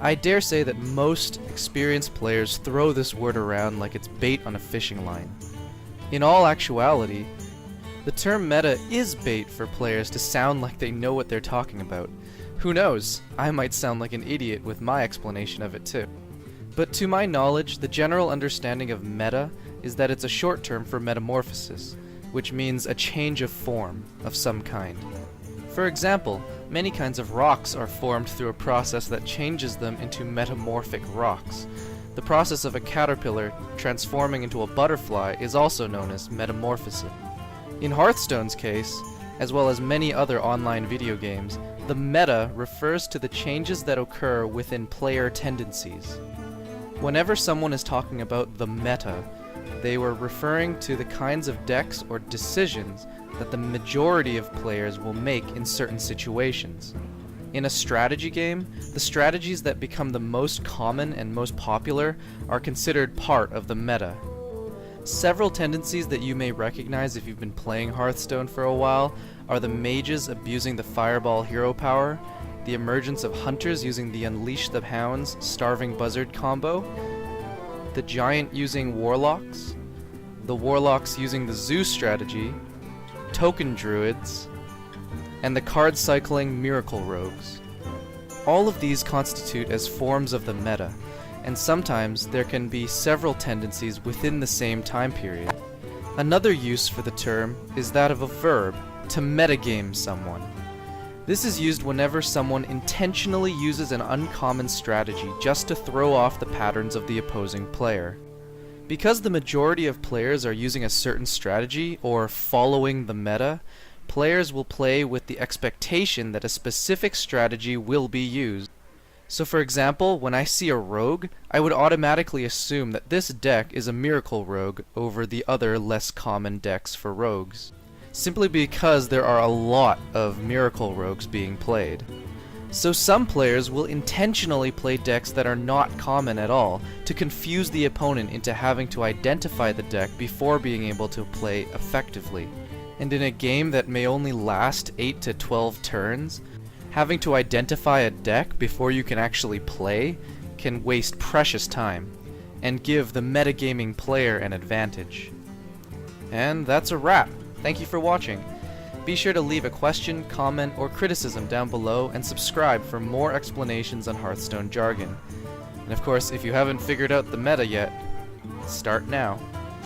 I dare say that most experienced players throw this word around like it's bait on a fishing line. In all actuality, the term meta is bait for players to sound like they know what they're talking about. Who knows, I might sound like an idiot with my explanation of it too. But to my knowledge, the general understanding of meta is that it's a short term for metamorphosis, which means a change of form of some kind. For example, many kinds of rocks are formed through a process that changes them into metamorphic rocks. The process of a caterpillar transforming into a butterfly is also known as metamorphosis. In Hearthstone's case, as well as many other online video games, the meta refers to the changes that occur within player tendencies. Whenever someone is talking about the meta, they were referring to the kinds of decks or decisions that the majority of players will make in certain situations. In a strategy game, the strategies that become the most common and most popular are considered part of the meta. Several tendencies that you may recognize if you've been playing Hearthstone for a while are the mages abusing the fireball hero power, the emergence of hunters using the Unleash the Hounds starving buzzard combo, the giant using warlocks, the warlocks using the zoo strategy, token druids, and the card cycling miracle rogues. All of these constitute as forms of the meta, and sometimes there can be several tendencies within the same time period. Another use for the term is that of a verb, to metagame someone. This is used whenever someone intentionally uses an uncommon strategy just to throw off the patterns of the opposing player. Because the majority of players are using a certain strategy or following the meta, players will play with the expectation that a specific strategy will be used. So for example, when I see a rogue, I would automatically assume that this deck is a miracle rogue over the other less common decks for rogues, simply because there are a lot of miracle rogues being played. So some players will intentionally play decks that are not common at all to confuse the opponent into having to identify the deck before being able to play effectively. And in a game that may only last 8 to 12 turns, having to identify a deck before you can actually play can waste precious time and give the metagaming player an advantage. And that's a wrap. Thank you for watching. Be sure to leave a question, comment, or criticism down below and subscribe for more explanations on Hearthstone jargon. And of course, if you haven't figured out the meta yet, start now.